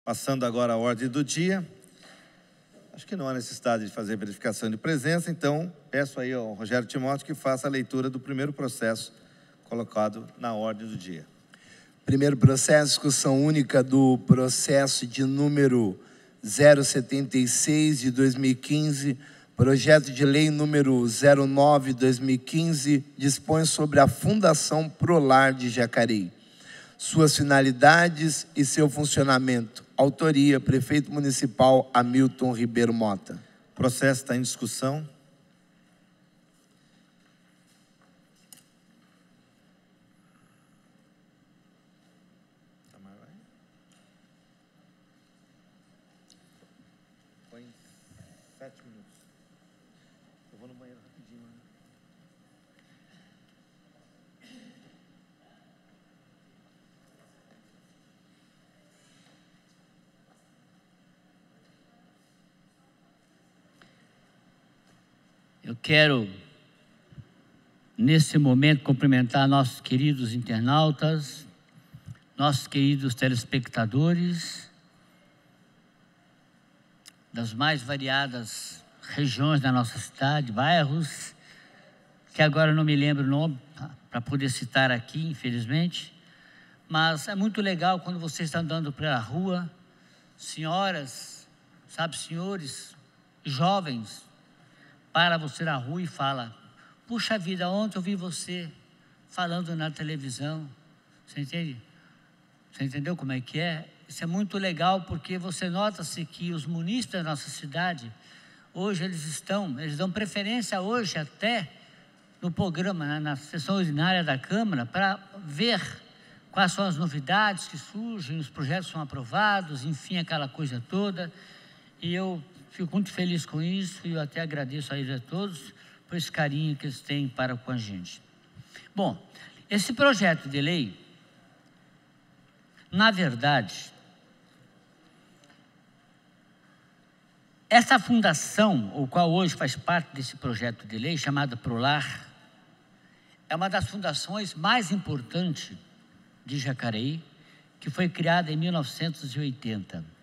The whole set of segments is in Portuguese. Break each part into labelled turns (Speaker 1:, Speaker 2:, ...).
Speaker 1: Passando agora à ordem do dia. Acho que não há necessidade de fazer verificação de presença, então peço aí ao Rogério Timóteo que faça a leitura do primeiro processo colocado na ordem do dia.
Speaker 2: Primeiro processo, discussão única do processo de número 076 de 2015, projeto de lei número 09 de 2015, dispõe sobre a Fundação Prolar de Jacareí, suas finalidades e seu funcionamento. Autoria, Prefeito Municipal Hamilton Ribeiro Mota.
Speaker 1: O processo está em discussão. Põe 7 minutos. Eu vou no banheiro rapidinho.
Speaker 3: Eu quero, nesse momento, cumprimentar nossos queridos internautas, nossos queridos telespectadores, das mais variadas regiões da nossa cidade, bairros, que agora não me lembro o nome, para poder citar aqui, infelizmente, mas é muito legal quando você está andando pela rua, senhoras, sabe, senhores, jovens, para você na rua e fala: puxa vida, ontem eu vi você falando na televisão. Você entende? Você entendeu como é que é? Isso é muito legal porque você nota-se que os munícipes da nossa cidade, hoje eles dão preferência hoje até no programa, na sessão ordinária da Câmara, para ver quais são as novidades que surgem, os projetos são aprovados, enfim, aquela coisa toda. E eu fico muito feliz com isso e eu até agradeço a eles a todos por esse carinho que eles têm para com a gente. Bom, esse projeto de lei, na verdade, essa fundação, o qual hoje faz parte desse projeto de lei, chamada Prolar, é uma das fundações mais importantes de Jacareí, que foi criada em 1980.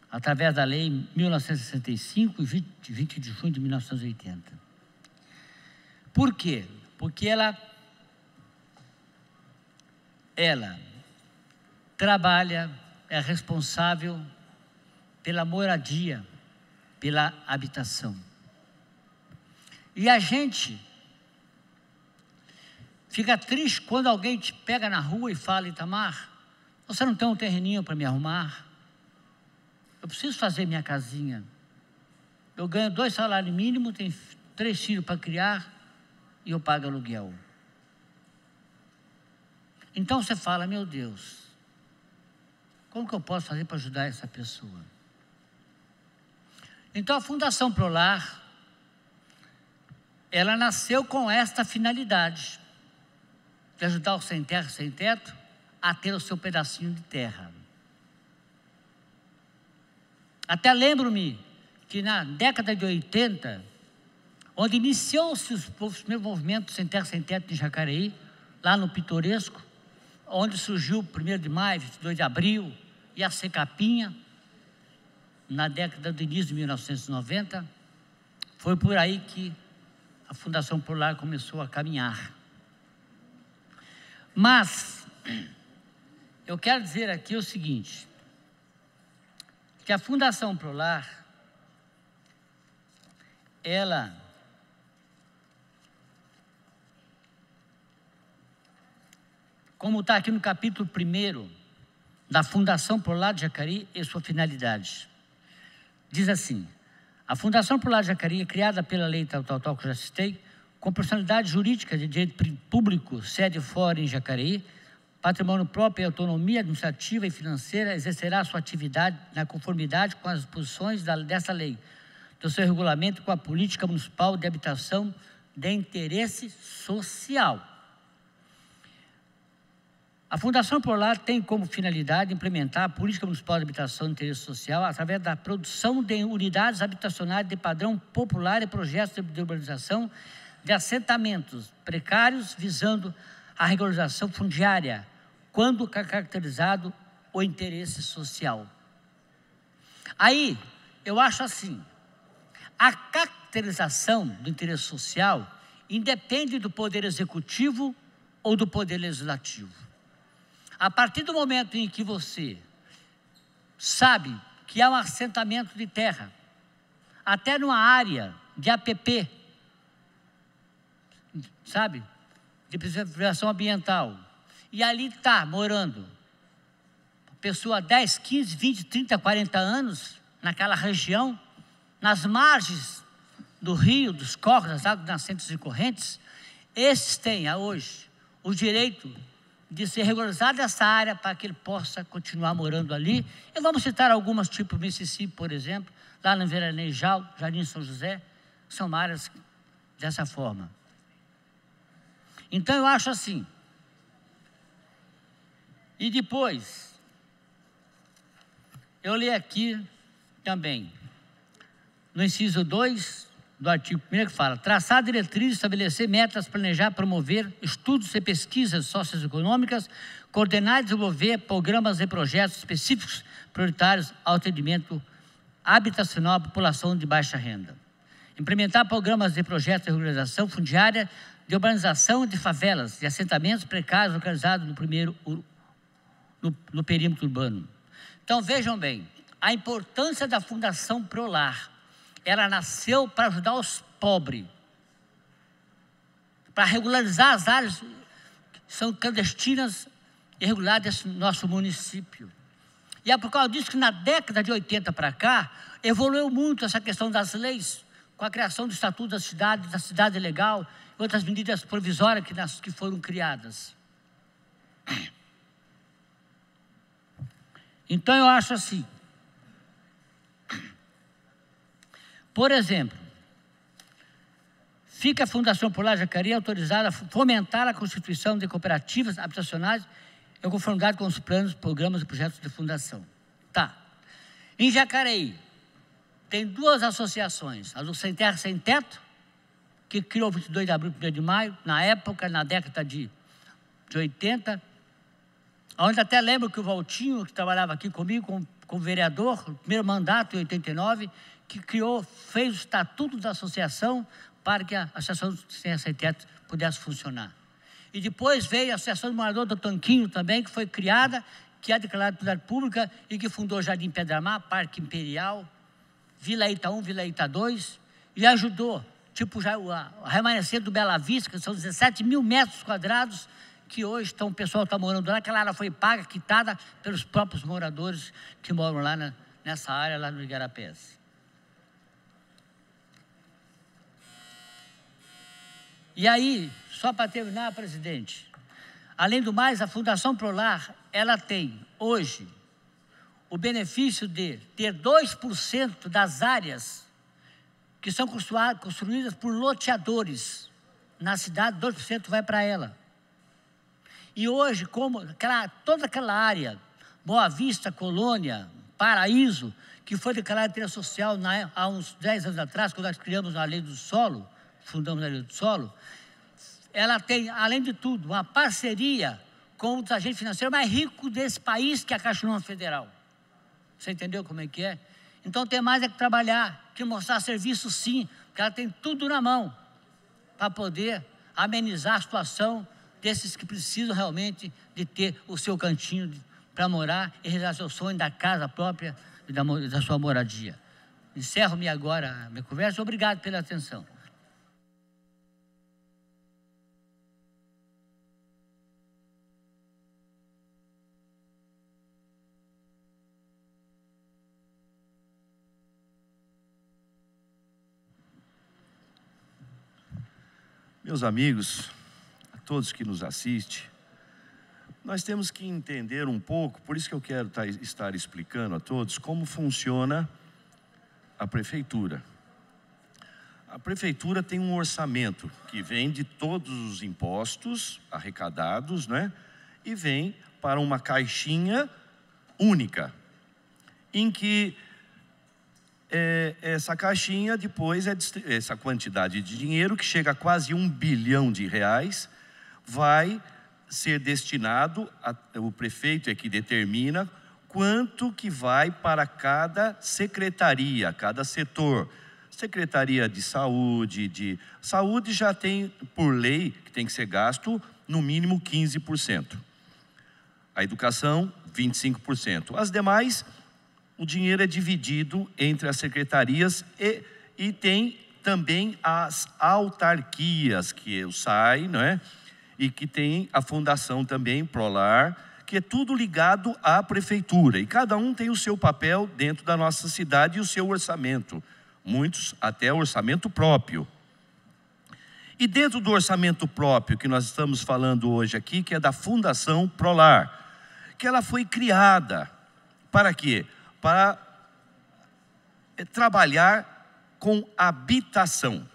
Speaker 3: Através da lei 1965 e 20 de junho de 1980. Por quê? Porque ela trabalha, é responsável pela moradia, pela habitação. E a gente fica triste quando alguém te pega na rua e fala: Itamar, você não tem um terreninho para me arrumar? Eu preciso fazer minha casinha. Eu ganho 2 salários mínimos, tenho 3 filhos para criar e eu pago aluguel. Então você fala: meu Deus, como que eu posso fazer para ajudar essa pessoa? Então a Fundação Prolar, ela nasceu com esta finalidade, de ajudar o sem terra, sem teto, a ter o seu pedacinho de terra. Até lembro-me que na década de 80, onde iniciou-se os primeiros movimentos sem terra, sem teto de Jacareí, lá no Pitoresco, onde surgiu o 1º de maio, 22 de abril, e a Secapinha, na década do início de 1990, foi por aí que a Fundação Prolar começou a caminhar. Mas, eu quero dizer aqui o seguinte, que a Fundação Prolar, ela como está aqui no capítulo 1º da Fundação Prolar de Jacareí e sua finalidade, diz assim: a Fundação Prolar de Jacareí é criada pela lei tal que eu já citei, com personalidade jurídica de direito público, sede fora em Jacareí, patrimônio próprio e autonomia administrativa e financeira, exercerá sua atividade na conformidade com as disposições dessa lei, do seu regulamento com a política municipal de habitação de interesse social. A Fundação Prolar tem como finalidade implementar a política municipal de habitação de interesse social através da produção de unidades habitacionais de padrão popular e projetos de urbanização de assentamentos precários, visando a regularização fundiária, quando caracterizado o interesse social. Aí, eu acho assim, a caracterização do interesse social independe do poder executivo ou do poder legislativo. A partir do momento em que você sabe que há um assentamento de terra, até numa área de APP, sabe, de preservação ambiental, e ali está morando pessoa 10, 15, 20, 30, 40 anos naquela região, nas margens do rio, dos córregos, das águas nascentes e correntes, esses têm hoje o direito de ser regularizado essa área para que ele possa continuar morando ali. E vamos citar algumas, tipo Mississippi, por exemplo, lá no Veranejal, Jardim São José, são áreas dessa forma. Então, eu acho assim. E depois, eu li aqui também, no inciso 2 do artigo 1º, que fala: traçar diretrizes, estabelecer metas, planejar, promover estudos e pesquisas socioeconômicas, coordenar e desenvolver programas e projetos específicos prioritários ao atendimento habitacional à população de baixa renda. Implementar programas e projetos de regularização fundiária, de urbanização de favelas e assentamentos precários localizados no perímetro urbano. Então, vejam bem, a importância da Fundação Prolar. Ela nasceu para ajudar os pobres, para regularizar as áreas que são clandestinas e irregulares no nosso município. E é por causa disso que na década de 80 para cá, evoluiu muito essa questão das leis, com a criação do Estatuto da Cidade Legal e outras medidas provisórias que foram criadas. Então, eu acho assim. Por exemplo, fica a Fundação Prolar Jacareí autorizada a fomentar a constituição de cooperativas habitacionais em conformidade com os planos, programas e projetos de fundação. Tá. Em Jacareí, tem duas associações, a do Sem Terra Sem Teto, que criou 22 de abril e 1º de maio, na época, na década de 80, onde até lembro que o Valtinho, que trabalhava aqui comigo, como vereador, no primeiro mandato, em 89, que fez o estatuto da associação para que a Associação Sem Terra Sem Teto pudesse funcionar. E depois veio a Associação do Morador do Tanquinho também, que foi criada, que é declarada de utilidade pública e que fundou Jardim Pedra-Mar, Parque Imperial, Vila Ita 1, Vila Ita 2, e ajudou, tipo já a remanescente do Bela Vista, que são 17 mil metros quadrados, que hoje o pessoal está morando lá. Aquela área foi paga, quitada pelos próprios moradores que moram lá nessa área, lá no Igarapés. E aí, só para terminar, presidente, além do mais, a Fundação Prolar, ela tem hoje o benefício de ter 2% das áreas que são construídas por loteadores na cidade, 2% vai para ela. E hoje, como toda aquela área, Boa Vista, Colônia, Paraíso, que foi declarada de interesse social há uns 10 anos atrás, quando nós criamos a Lei do Solo, fundamos a Lei do Solo, ela tem, além de tudo, uma parceria com um dos agentes financeiros mais ricos desse país, que é a Caixa Econômica Federal. Você entendeu como é que é? Então tem mais é que trabalhar, que mostrar serviço sim, porque ela tem tudo na mão para poder amenizar a situação desses que precisam realmente de ter o seu cantinho para morar e realizar seu sonho da casa própria e da sua moradia. Encerro-me agora a minha conversa. Obrigado pela atenção.
Speaker 4: Meus amigos, a todos que nos assistem, nós temos que entender um pouco, por isso que eu quero estar explicando a todos como funciona a prefeitura. A prefeitura tem um orçamento que vem de todos os impostos arrecadados, né? E vem para uma caixinha única, em que essa caixinha depois, essa quantidade de dinheiro, que chega a quase R$1 bilhão, vai ser destinado, o prefeito é que determina quanto que vai para cada secretaria, cada setor. Secretaria de Saúde, Saúde já tem, por lei, que tem que ser gasto no mínimo 15%. A educação, 25%. As demais, o dinheiro é dividido entre as secretarias e tem também as autarquias, que é o SAI, não é? E que tem a fundação também, Prolar, que é tudo ligado à prefeitura. E cada um tem o seu papel dentro da nossa cidade e o seu orçamento. Muitos até orçamento próprio. E dentro do orçamento próprio que nós estamos falando hoje aqui, que é da Fundação Prolar, que ela foi criada para quê? Para trabalhar com habitação.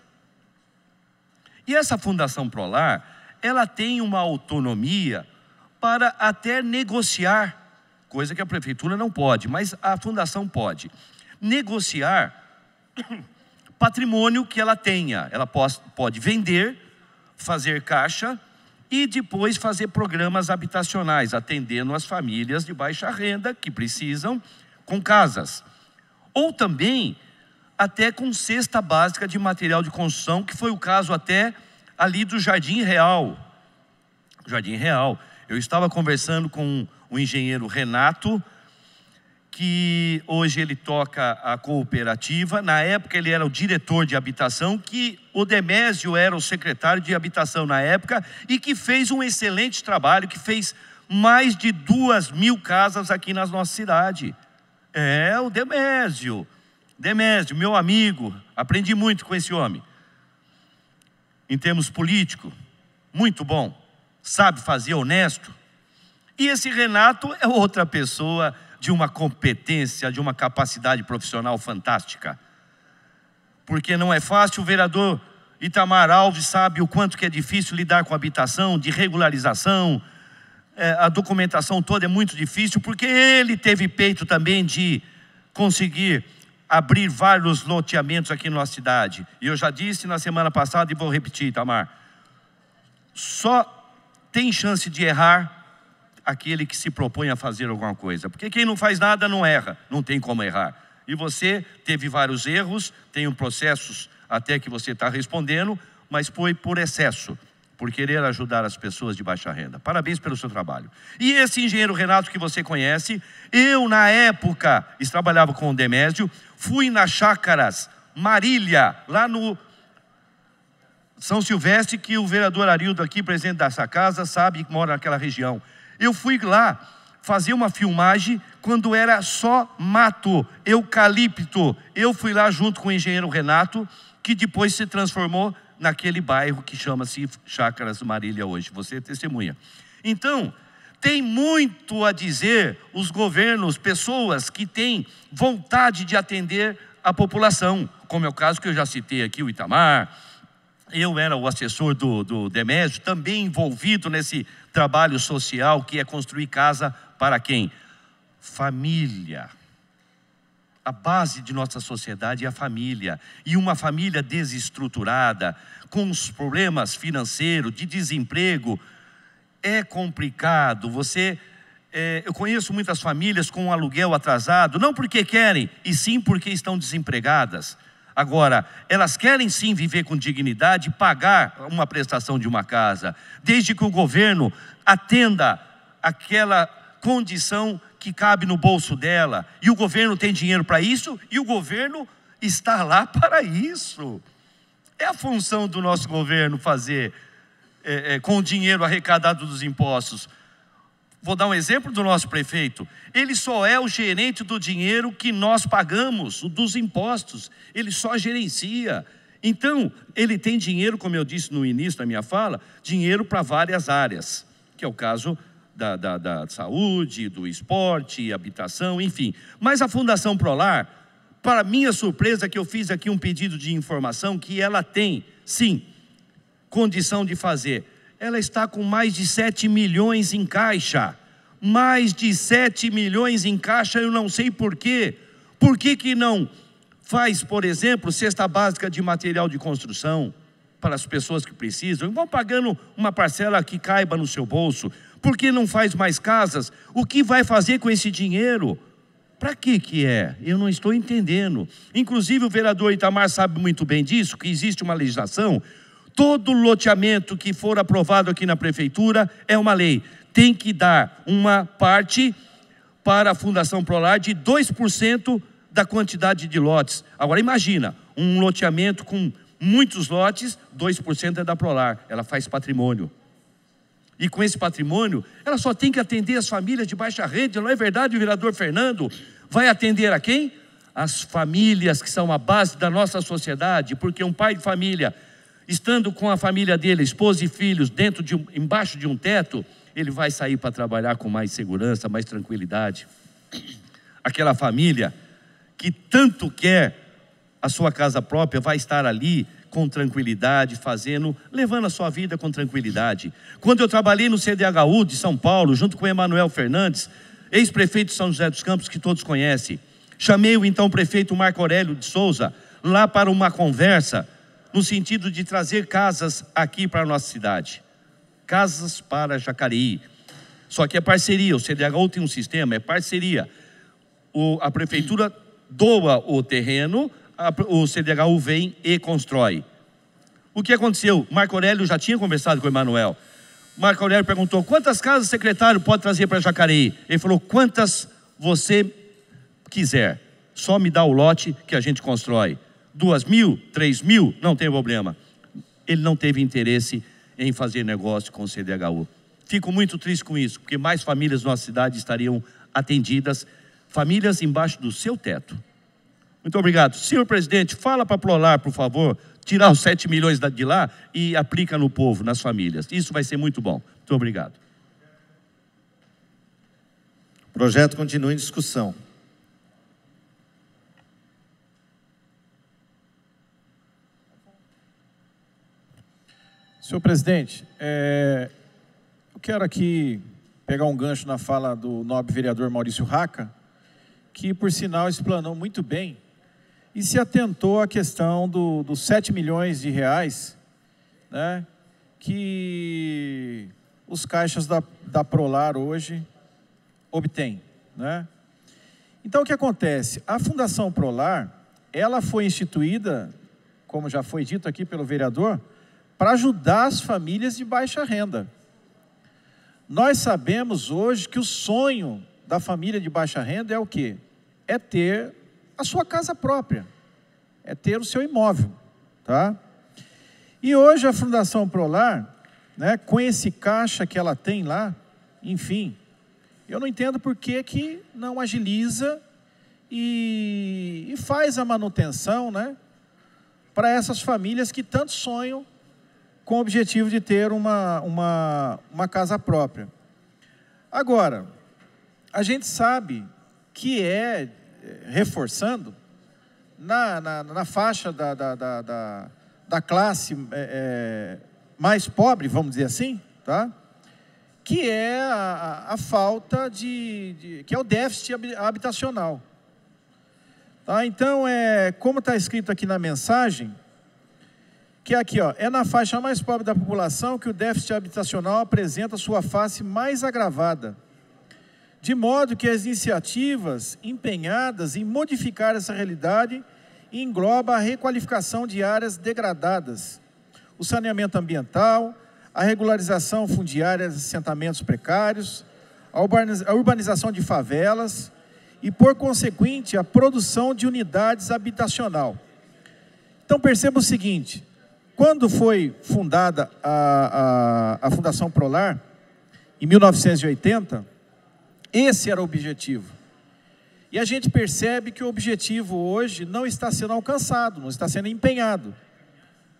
Speaker 4: E essa Fundação Prolar, ela tem uma autonomia para até negociar, coisa que a prefeitura não pode, mas a fundação pode, negociar patrimônio que ela tenha. Ela pode vender, fazer caixa e depois fazer programas habitacionais, atendendo as famílias de baixa renda que precisam, com casas. Ou também, até com cesta básica de material de construção, que foi o caso até ali do Jardim Real. Jardim Real. Eu estava conversando com o engenheiro Renato, que hoje ele toca a cooperativa. Na época ele era o diretor de habitação, que o Demésio era o secretário de habitação na época, e que fez um excelente trabalho, que fez mais de 2.000 casas aqui na nossa cidade. É, o Demésio. Demésio, meu amigo, aprendi muito com esse homem. Em termos políticos, muito bom. Sabe fazer, honesto. E esse Renato é outra pessoa de uma competência, de uma capacidade profissional fantástica. Porque não é fácil, o vereador Itamar Alves sabe o quanto que é difícil lidar com habitação, de regularização, a documentação toda é muito difícil, porque ele teve peito também de conseguir abrir vários loteamentos aqui na nossa cidade. E eu já disse na semana passada e vou repetir, Itamar, só tem chance de errar aquele que se propõe a fazer alguma coisa. Porque quem não faz nada não erra, não tem como errar. E você teve vários erros, tem processos até que você está respondendo, mas foi por excesso, por querer ajudar as pessoas de baixa renda. Parabéns pelo seu trabalho. E esse engenheiro Renato que você conhece, eu na época trabalhava com o Demésio, fui nas Chácaras Marília, lá no São Silvestre, que o vereador Arildo aqui, presidente dessa casa, sabe que mora naquela região. Eu fui lá fazer uma filmagem quando era só mato, eucalipto. Eu fui lá junto com o engenheiro Renato, que depois se transformou naquele bairro que chama-se Chácaras Marília hoje. Você é testemunha. Então, tem muito a dizer os governos, pessoas que têm vontade de atender a população, como é o caso que eu já citei aqui, o Itamar. Eu era o assessor do Demésio, também envolvido nesse trabalho social que é construir casa para quem? Família. A base de nossa sociedade é a família. E uma família desestruturada, com os problemas financeiros, de desemprego, é complicado. Eu conheço muitas famílias com um aluguel atrasado, não porque querem, e sim porque estão desempregadas. Agora, elas querem sim viver com dignidade, pagar uma prestação de uma casa, desde que o governo atenda aquela condição que cabe no bolso dela. E o governo tem dinheiro para isso, e o governo está lá para isso. É a função do nosso governo fazer com o dinheiro arrecadado dos impostos. Vou dar um exemplo do nosso prefeito. Ele só é o gerente do dinheiro que nós pagamos, dos impostos. Ele só gerencia. Então, ele tem dinheiro, como eu disse no início da minha fala, dinheiro para várias áreas, que é o caso da saúde, do esporte, habitação, enfim. Mas a Fundação Prolar, para minha surpresa, que eu fiz aqui um pedido de informação, que ela tem, sim, condição de fazer. Ela está com mais de 7 milhões em caixa. Mais de 7 milhões em caixa, eu não sei por quê. Por que não faz, por exemplo, cesta básica de material de construção para as pessoas que precisam? E vão pagando uma parcela que caiba no seu bolso. Por que não faz mais casas? O que vai fazer com esse dinheiro? Para que é? Eu não estou entendendo. Inclusive o vereador Itamar sabe muito bem disso, que existe uma legislação. Todo loteamento que for aprovado aqui na prefeitura é uma lei. Tem que dar uma parte para a Fundação Prolar de 2% da quantidade de lotes. Agora imagina, um loteamento com muitos lotes, 2% é da Prolar. Ela faz patrimônio. E com esse patrimônio, ela só tem que atender as famílias de baixa renda, não é verdade, o vereador Fernando? Vai atender a quem? As famílias que são a base da nossa sociedade, porque um pai de família, estando com a família dele, esposa e filhos, embaixo de um teto, ele vai sair para trabalhar com mais segurança, mais tranquilidade. Aquela família que tanto quer a sua casa própria, vai estar ali com tranquilidade, levando a sua vida com tranquilidade. Quando eu trabalhei no CDHU de São Paulo, junto com o Emanuel Fernandes, ex-prefeito de São José dos Campos, que todos conhecem, chamei o então prefeito Marco Aurélio de Souza lá para uma conversa, no sentido de trazer casas aqui para a nossa cidade. Casas para Jacareí. Só que é parceria, o CDHU tem um sistema, é parceria. A prefeitura doa o terreno, o CDHU vem e constrói. O que aconteceu? Marco Aurélio já tinha conversado com o Emanuel. Marco Aurélio perguntou: quantas casas o secretário pode trazer para Jacareí? Ele falou: quantas você quiser, só me dá o lote que a gente constrói. 2.000, 3.000, não tem problema. Ele não teve interesse em fazer negócio com o CDHU. Fico muito triste com isso, porque mais famílias da nossa cidade estariam atendidas, famílias embaixo do seu teto. Muito obrigado. Senhor presidente, fala para a Prolar, por favor, tirar os 7 milhões de lá e aplica no povo, nas famílias. Isso vai ser muito bom. Muito obrigado.
Speaker 1: O projeto continua em discussão.
Speaker 5: Senhor presidente, eu quero aqui pegar um gancho na fala do nobre vereador Maurício Raca, que, por sinal, explanou muito bem e se atentou à questão dos 7 milhões de reais, né, que os caixas da Prolar hoje obtêm, né? Então, o que acontece? A Fundação Prolar, ela foi instituída, como já foi dito aqui pelo vereador, para ajudar as famílias de baixa renda. Nós sabemos hoje que o sonho da família de baixa renda é o quê? É ter a sua casa própria, é ter o seu imóvel, tá? E hoje a Fundação Prolar, né, com esse caixa que ela tem lá, enfim, eu não entendo por que não agiliza e faz a manutenção, né, para essas famílias que tanto sonham com o objetivo de ter uma casa própria. Agora, a gente sabe que reforçando, na faixa da classe mais pobre, vamos dizer assim, tá? Que é a falta que é o déficit habitacional. Tá? Então, como está escrito aqui na mensagem, que é aqui, ó, é na faixa mais pobre da população que o déficit habitacional apresenta sua face mais agravada, de modo que as iniciativas empenhadas em modificar essa realidade engloba a requalificação de áreas degradadas, o saneamento ambiental, a regularização fundiária de assentamentos precários, a urbanização de favelas e, por consequente, a produção de unidades habitacional. Então, perceba o seguinte: quando foi fundada a Fundação Prolar, em 1980, esse era o objetivo. E a gente percebe que o objetivo hoje não está sendo alcançado, não está sendo empenhado,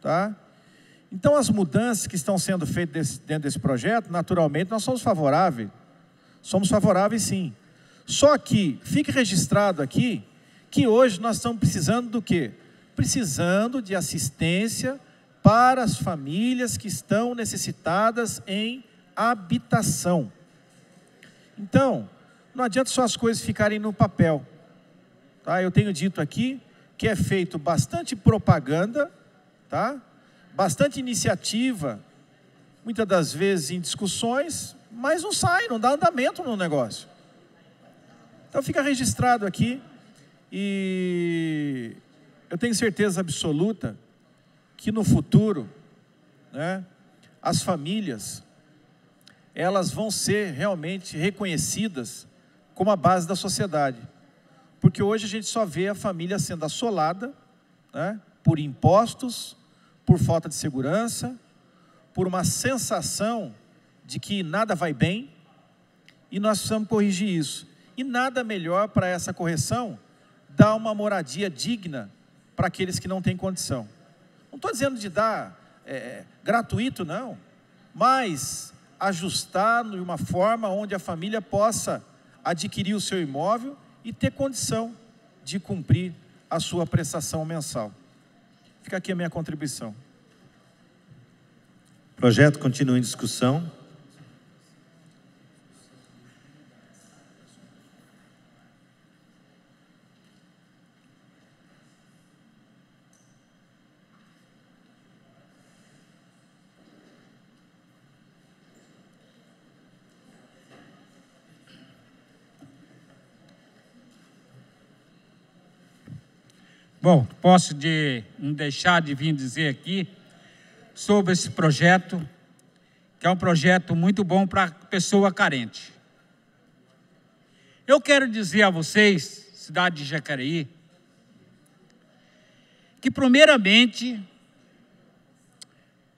Speaker 5: tá? Então, as mudanças que estão sendo feitas dentro desse projeto, naturalmente, nós somos favoráveis. Somos favoráveis, sim. Só que fique registrado aqui que hoje nós estamos precisando do quê? Precisando de assistência para as famílias que estão necessitadas em habitação. Então, não adianta só as coisas ficarem no papel. Tá? Eu tenho dito aqui que é feito bastante propaganda, tá? Bastante iniciativa, muitas das vezes em discussões, mas não sai, não dá andamento no negócio. Então fica registrado aqui, e eu tenho certeza absoluta que no futuro, né, as famílias, elas vão ser realmente reconhecidas como a base da sociedade. Porque hoje a gente só vê a família sendo assolada, né, por impostos, por falta de segurança, por uma sensação de que nada vai bem, e nós precisamos corrigir isso. E nada melhor para essa correção, dar uma moradia digna para aqueles que não têm condição. Não estou dizendo de dar gratuito, não, mas ajustar de uma forma onde a família possa adquirir o seu imóvel e ter condição de cumprir a sua prestação mensal. Fica aqui a minha contribuição.
Speaker 1: O projeto continua em discussão.
Speaker 6: Bom, posso não deixar de vir dizer aqui sobre esse projeto, que é um projeto muito bom para a pessoa carente. Eu quero dizer a vocês, cidade de Jacareí, que primeiramente,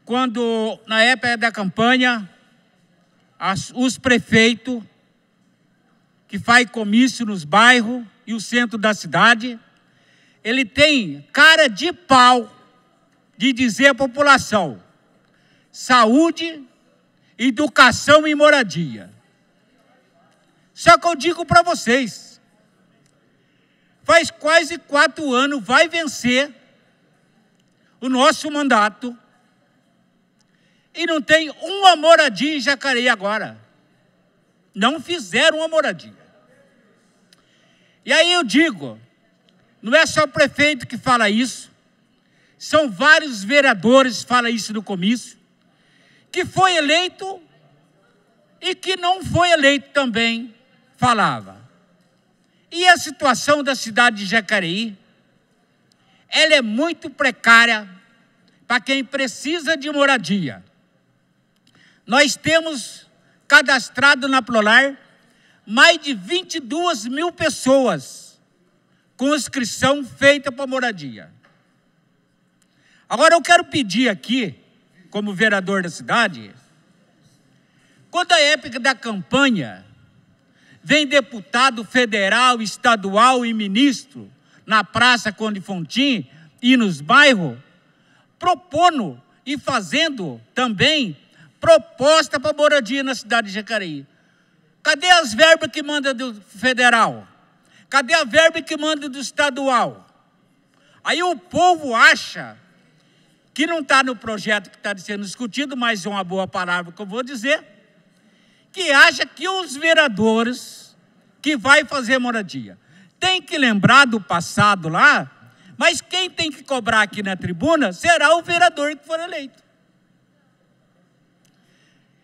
Speaker 6: quando na época da campanha, os prefeitos que fazem comício nos bairros e o centro da cidade, ele tem cara de pau de dizer à população: saúde, educação e moradia. Só que eu digo para vocês, faz quase 4 anos, vai vencer o nosso mandato, e não tem uma moradia em Jacareí agora. Não fizeram uma moradia. E aí eu digo, não é só o prefeito que fala isso, são vários vereadores que falam isso no comício, que foi eleito e que não foi eleito também falava. E a situação da cidade de Jacareí, ela é muito precária para quem precisa de moradia. Nós temos cadastrado na Prolar mais de 22 mil pessoas com inscrição feita para moradia. Agora eu quero pedir aqui, como vereador da cidade, quando a época da campanha, vem deputado federal, estadual e ministro na Praça Conde Fontim e nos bairros, propondo e fazendo também proposta para moradia na cidade de Jacareí. Cadê as verbas que manda do federal? Cadê a verba que manda do estadual? Aí o povo acha que não está no projeto que está sendo discutido, mas é uma boa palavra que eu vou dizer, que acha que os vereadores que vai fazer moradia. Tem que lembrar do passado lá, mas quem tem que cobrar aqui na tribuna será o vereador que for eleito.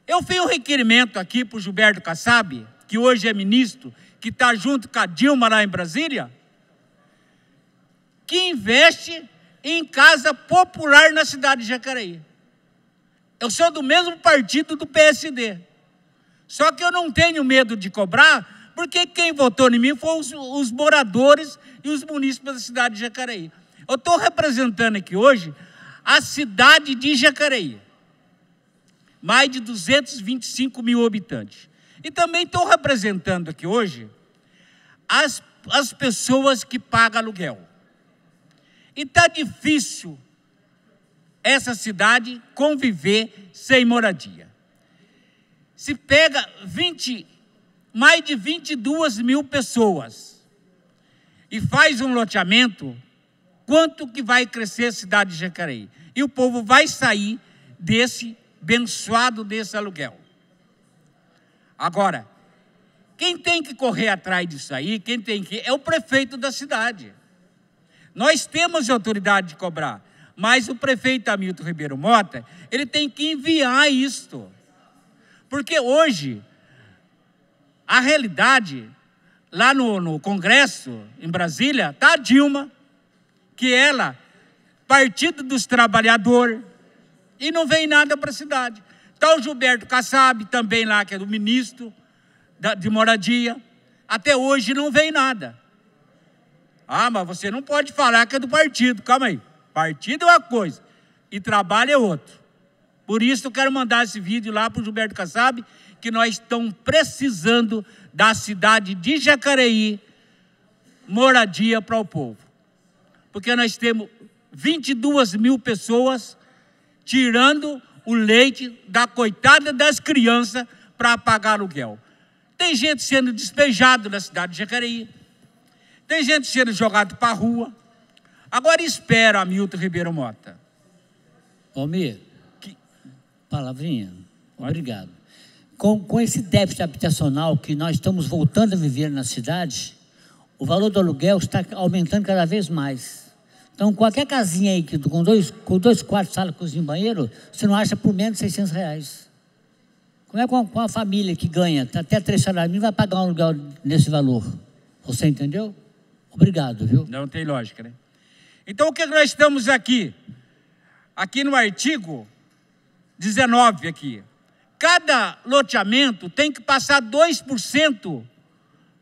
Speaker 6: Eu fiz um requerimento aqui para o Gilberto Kassab, que hoje é ministro, que está junto com a Dilma lá em Brasília, que investe em casa popular na cidade de Jacareí. Eu sou do mesmo partido do PSD. Só que eu não tenho medo de cobrar, porque quem votou em mim foram os moradores e os munícipes da cidade de Jacareí. Eu estou representando aqui hoje a cidade de Jacareí. Mais de 225 mil habitantes. E também estou representando aqui hoje as pessoas que pagam aluguel. E está difícil essa cidade conviver sem moradia. Se pega mais de 22 mil pessoas e faz um loteamento, quanto que vai crescer a cidade de Jacareí? E o povo vai sair desse abençoado desse aluguel. Agora, quem tem que correr atrás disso aí, é o prefeito da cidade. Nós temos autoridade de cobrar, mas o prefeito Hamilton Ribeiro Mota, ele tem que enviar isto. Porque hoje, a realidade, lá no Congresso, em Brasília, está a Dilma, que ela, Partido dos Trabalhadores, e não vem nada para a cidade. Está o Gilberto Kassab, também lá, que é do ministro de moradia. Até hoje não vem nada. Ah, mas você não pode falar que é do partido. Calma aí. Partido é uma coisa e trabalho é outro. Por isso eu quero mandar esse vídeo lá para o Gilberto Kassab, que nós estamos precisando da cidade de Jacareí moradia para o povo. Porque nós temos 22 mil pessoas tirando o leite da coitada das crianças para pagar aluguel. Tem gente sendo despejado na cidade de Jacareí. Tem gente sendo jogado para a rua. Agora espera, Hamilton Ribeiro Mota.
Speaker 3: Almir, palavrinha, obrigado. Com esse déficit habitacional que nós estamos voltando a viver na cidade, o valor do aluguel está aumentando cada vez mais. Então, qualquer casinha aí com dois quartos, sala, cozinha e banheiro, você não acha por menos de R$600. Como é com a família que ganha até 3 salários mínimos vai pagar um aluguel nesse valor? Você entendeu? Obrigado, viu?
Speaker 6: Não tem lógica, né? Então, o que nós estamos aqui? Aqui no artigo 19, aqui. Cada loteamento tem que passar 2%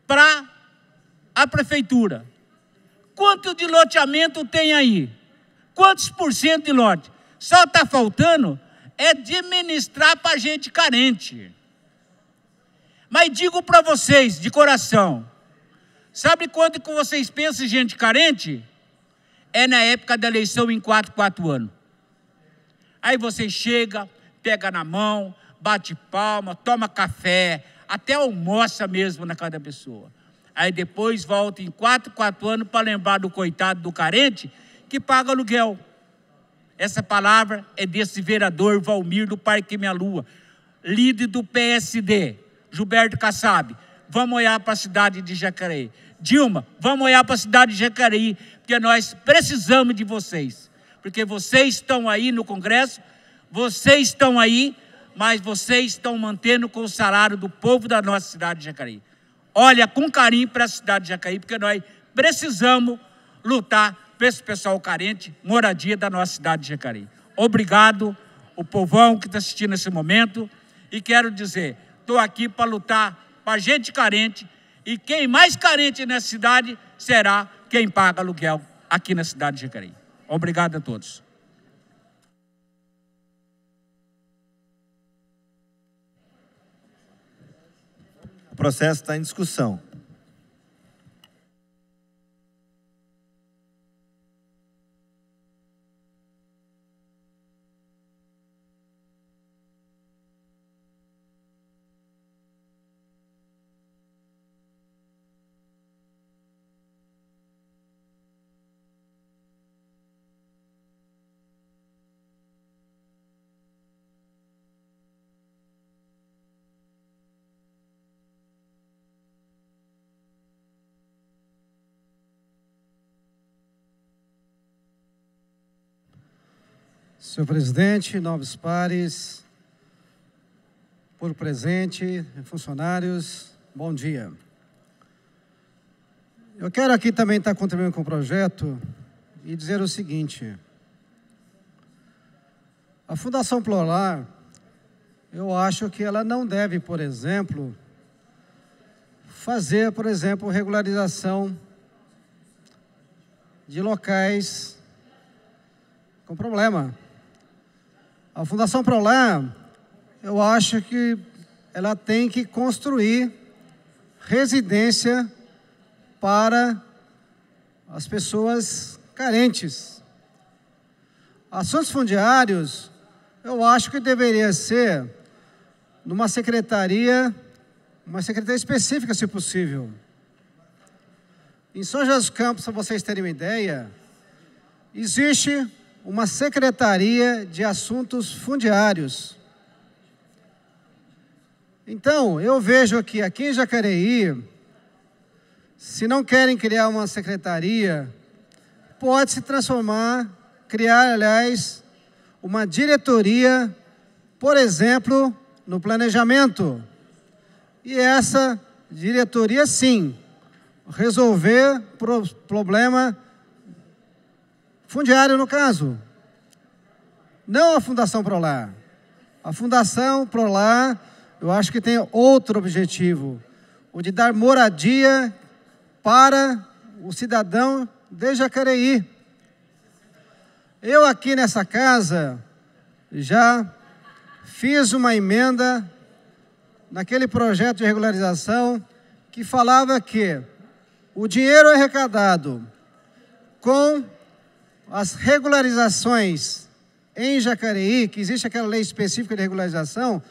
Speaker 6: para a prefeitura. Quanto de loteamento tem aí? Quantos por cento de lote? Só está faltando é administrar para gente carente. Mas digo para vocês, de coração, sabe quando que vocês pensam em gente carente? É na época da eleição em 4 anos. Aí você chega, pega na mão, bate palma, toma café, até almoça mesmo na casa da pessoa. Aí depois volta em 4 anos para lembrar do coitado do carente que paga aluguel. Essa palavra é desse vereador Valmir do Parque Minha Lua, líder do PSD, Gilberto Kassab. Vamos olhar para a cidade de Jacareí. Dilma, vamos olhar para a cidade de Jacareí, porque nós precisamos de vocês. Porque vocês estão aí no Congresso, vocês estão aí, mas vocês estão mantendo com o salário do povo da nossa cidade de Jacareí. Olha com carinho para a cidade de Jacareí, porque nós precisamos lutar para esse pessoal carente, moradia da nossa cidade de Jacareí. Obrigado, o povão que está assistindo nesse momento, e quero dizer, estou aqui para lutar para gente carente, e quem mais carente nessa cidade será quem paga aluguel aqui na cidade de Jacareí. Obrigado a todos.
Speaker 1: O processo está em discussão.
Speaker 7: Senhor presidente, nobres pares, por presente, funcionários, bom dia. Eu quero aqui também estar contribuindo com o projeto e dizer o seguinte: a Fundação Prolar, eu acho que ela não deve, por exemplo, fazer, por exemplo, regularização de locais com problema. A Fundação Prolar, eu acho que ela tem que construir residência para as pessoas carentes. Assuntos fundiários, eu acho que deveria ser numa secretaria, uma secretaria específica, se possível. Em São José dos Campos, para vocês terem uma ideia, existe uma secretaria de assuntos fundiários. Então, eu vejo que aqui em Jacareí, se não querem criar uma secretaria, pode se transformar, criar, aliás, uma diretoria, por exemplo, no planejamento. E essa diretoria, sim, resolver problema fundiário, no caso. Não a Fundação Prolar. A Fundação Prolar, eu acho que tem outro objetivo, o de dar moradia para o cidadão de Jacareí. Eu aqui nessa casa já fiz uma emenda naquele projeto de regularização que falava que o dinheiro arrecadado com as regularizações em Jacareí, que existe aquela lei específica de regularização,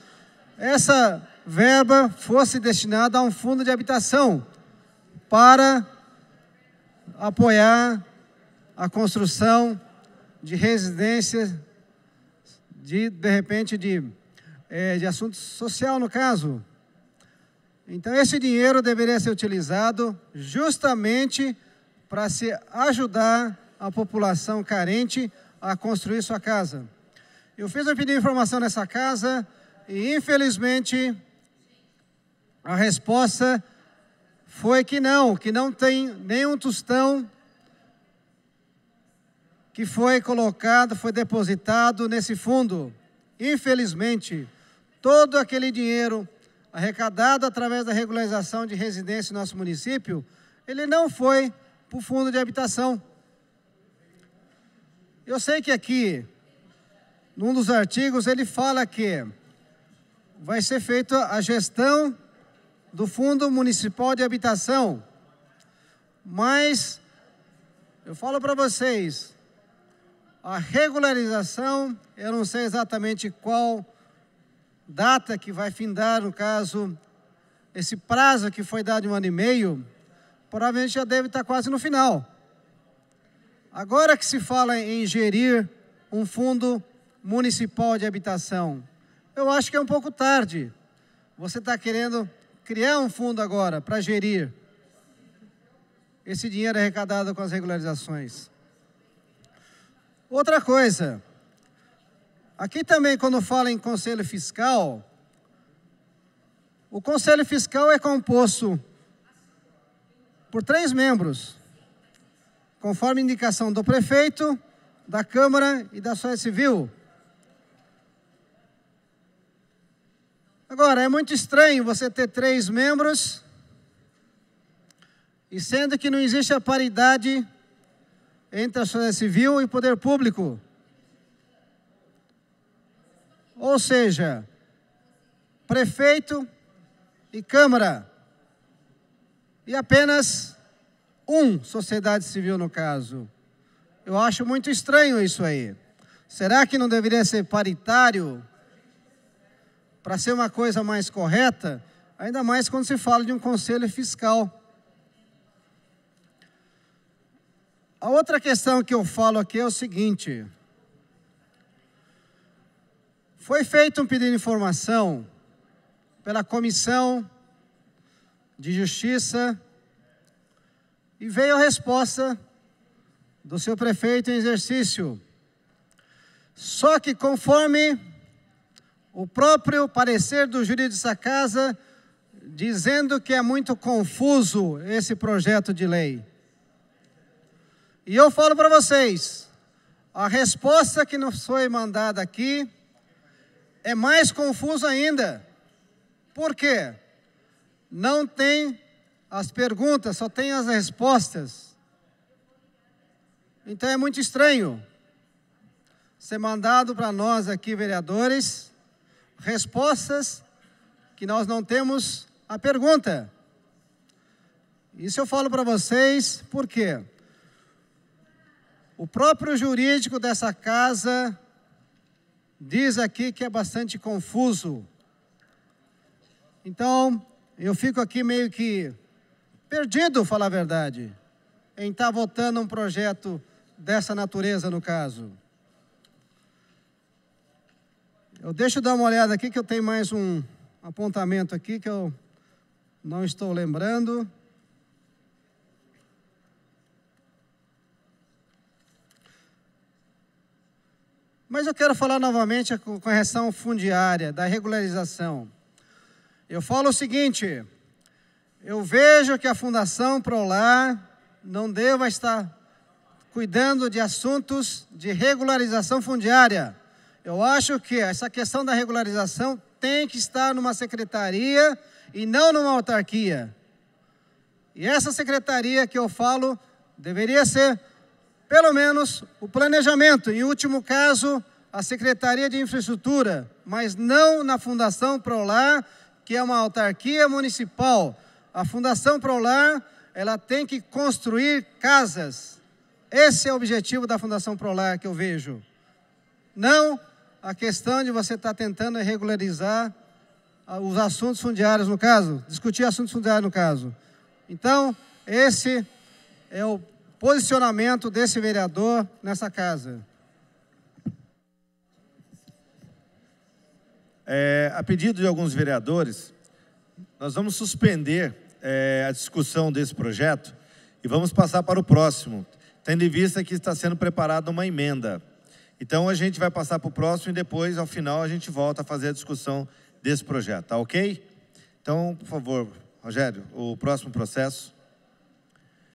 Speaker 7: essa verba fosse destinada a um fundo de habitação para apoiar a construção de residências, de repente, de assunto social, no caso. Então, esse dinheiro deveria ser utilizado justamente para se ajudar a população carente a construir sua casa. Eu fiz um pedido de informação nessa casa e, infelizmente, a resposta foi que não tem nenhum tostão que foi colocado, foi depositado nesse fundo. Infelizmente, todo aquele dinheiro arrecadado através da regularização de residência no nosso município, ele não foi para o fundo de habitação. Eu sei que aqui, num dos artigos, ele fala que vai ser feita a gestão do Fundo Municipal de Habitação, mas eu falo para vocês, a regularização, eu não sei exatamente qual data que vai findar, no caso, esse prazo que foi dado de 1 ano e meio, provavelmente já deve estar quase no final. Agora que se fala em gerir um fundo municipal de habitação, eu acho que é um pouco tarde. Você está querendo criar um fundo agora para gerir esse dinheiro arrecadado com as regularizações. Outra coisa, aqui também quando fala em Conselho Fiscal, o Conselho Fiscal é composto por 3 membros, conforme indicação do prefeito, da Câmara e da sociedade civil. Agora, é muito estranho você ter 3 membros, e sendo que não existe a paridade entre a sociedade civil e o poder público. Ou seja, prefeito e Câmara, e apenas sociedade civil no caso. Eu acho muito estranho isso aí. Será que não deveria ser paritário para ser uma coisa mais correta? Ainda mais quando se fala de um conselho fiscal. A outra questão que eu falo aqui é o seguinte. Foi feito um pedido de informação pela Comissão de Justiça e veio a resposta do seu prefeito em exercício. Só que conforme o próprio parecer do jurídico dessa casa, dizendo que é muito confuso esse projeto de lei. E eu falo para vocês, a resposta que nos foi mandada aqui é mais confusa ainda. Por quê? Não tem as perguntas, só tem as respostas. Então é muito estranho ser mandado para nós aqui, vereadores, respostas que nós não temos a pergunta. Isso eu falo para vocês, por quê? O próprio jurídico dessa casa diz aqui que é bastante confuso. Então, eu fico aqui meio que perdido, falar a verdade, em estar votando um projeto dessa natureza, no caso. Deixa eu dar uma olhada aqui, que eu tenho mais um apontamento aqui que eu não estou lembrando. Mas eu quero falar novamente a correção fundiária, da regularização. Eu falo o seguinte, eu vejo que a Fundação Prolar não deva estar cuidando de assuntos de regularização fundiária. Eu acho que essa questão da regularização tem que estar numa secretaria e não numa autarquia. E essa secretaria que eu falo deveria ser, pelo menos, o planejamento. Em último caso, a Secretaria de Infraestrutura, mas não na Fundação Prolar, que é uma autarquia municipal. A Fundação Prolar, ela tem que construir casas. Esse é o objetivo da Fundação Prolar que eu vejo. Não a questão de você estar tentando regularizar os assuntos fundiários, no caso, discutir assuntos fundiários no caso. Então, esse é o posicionamento desse vereador nessa casa.
Speaker 1: A pedido de alguns vereadores, nós vamos suspender a discussão desse projeto e vamos passar para o próximo, tendo em vista que está sendo preparada uma emenda. Então, a gente vai passar para o próximo e depois, ao final, a gente volta a fazer a discussão desse projeto, tá ok? Então, por favor, Rogério, o próximo processo.